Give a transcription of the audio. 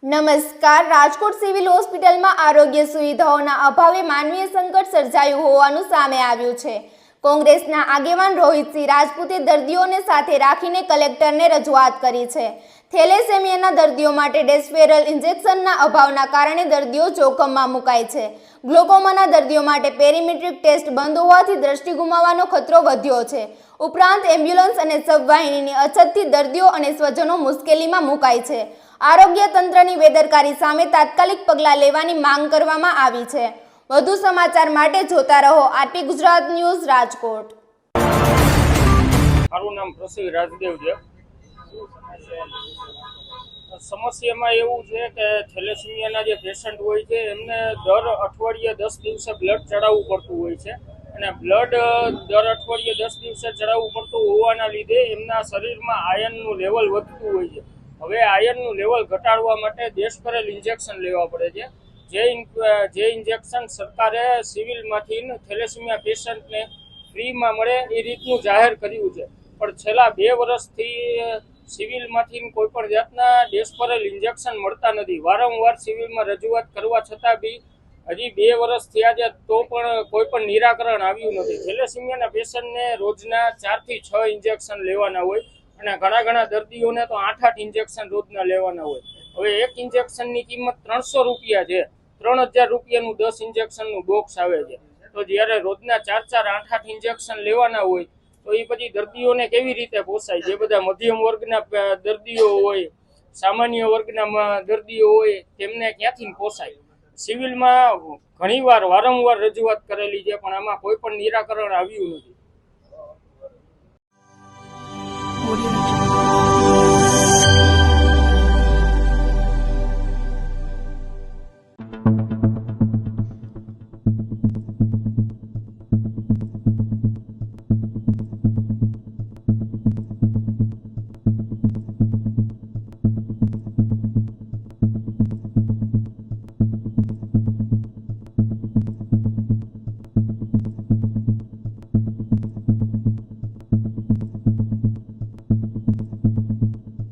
નમસ્કાર। રાજકોટ સિવિલ હોસ્પિટલમાં આરોગ્ય સુવિધાઓના અભાવે માનવીય સંકટ સર્જાયું હોવાનું સામે આવ્યું છે। કોંગ્રેસના આગેવાન રોહિતસિંહ રાજપૂતે દર્દીઓને સાથે રાખીને કલેક્ટરને રજૂઆત કરી છે। થેલેસેમિયાના દર્દીઓ માટે ડેસ્પેરલ ઇન્જેક્શનના અભાવના કારણે દર્દીઓ જોખમમાં મુકાય છે। ગ્લુકોમાના દર્દીઓ માટે પેરીમેટ્રિક ટેસ્ટ બંધ હોવાથી દ્રષ્ટિ ગુમાવવાનો ખતરો વધ્યો છે। ઉપરાંત એમ્બ્યુલન્સ અને સબવાહિનીની અછતથી દર્દીઓ અને સ્વજનો મુશ્કેલીમાં મુકાય છે। આરોગ્ય તંત્રની બેદરકારી સામે તાત્કાલિક પગલાં લેવાની માંગ કરવામાં આવી છે। વધુ સમાચાર માટે જોતા રહો આરપી ગુજરાત ન્યૂઝ રાજકોટ। મારું નામ પ્રસિદ્ધ રાજદેવ છે। સમસ્યામાં એવું છે કે થેલેસેમિયાના જે પેશન્ટ હોય છે એમને દર અઠવાડિયે 10 દિવસે બ્લડ ચડાવવું પડતું હોય છે અને બ્લડ દર અઠવાડિયે 10 દિવસે ચડાવવું પડતું હોવાના લીધે એમના શરીરમાં આયર્નનું લેવલ વધતું હોય છે। હવે આયર્નનું લેવલ ઘટાડવા માટે ડેસ્પેરલ ઇન્જેક્શન લેવા પડે છે। જે ઇન્જેક્શન સરકારે સિવિલમાંથી થેલેસેમિયા પેશન્ટને ફ્રીમાં મળે એ રીતનું જાહેર કર્યું છે, પણ છેલ્લા 2 વર્ષથી સિવિલમાંથી કોઈ પણ જાતના ડેસ્પેરલ ઇન્જેક્શન મળતા નથી। વારંવાર સિવિલમાં રજૂઆત કરવા છતાં બી હજી 2 વર્ષ થયા છે તો પણ કોઈ પણ નિરાકરણ આવ્યું નથી। થેલેસેમિયાના પેશન્ટને રોજના 4 થી 6 ઇન્જેક્શન લેવાના હોય અને ઘણા દર્દીઓને તો 8 ઇન્જેક્શન રોજના લેવાના હોય। હવે એક ઇન્જેક્શનની કિંમત 300 રૂપિયા છે। 3000 રૂપિયાનું 10 ઇન્જેક્શનનું બોક્સ આવે છે। તો જ્યારે રોજના 4 8 ઇન્જેક્શન લેવાના હોય તો એ પછી દર્દીઓને કેવી રીતે પોસાય? જે બધા મધ્યમ વર્ગના દર્દીઓ હોય, સામાન્ય વર્ગના દર્દીઓ હોય, તેમને ક્યાંથી પોસાય? સિવિલમાં વારંવાર રજૂઆત કરેલી છે પણ આમાં કોઈ પણ નિરાકરણ આવ્યું નથી।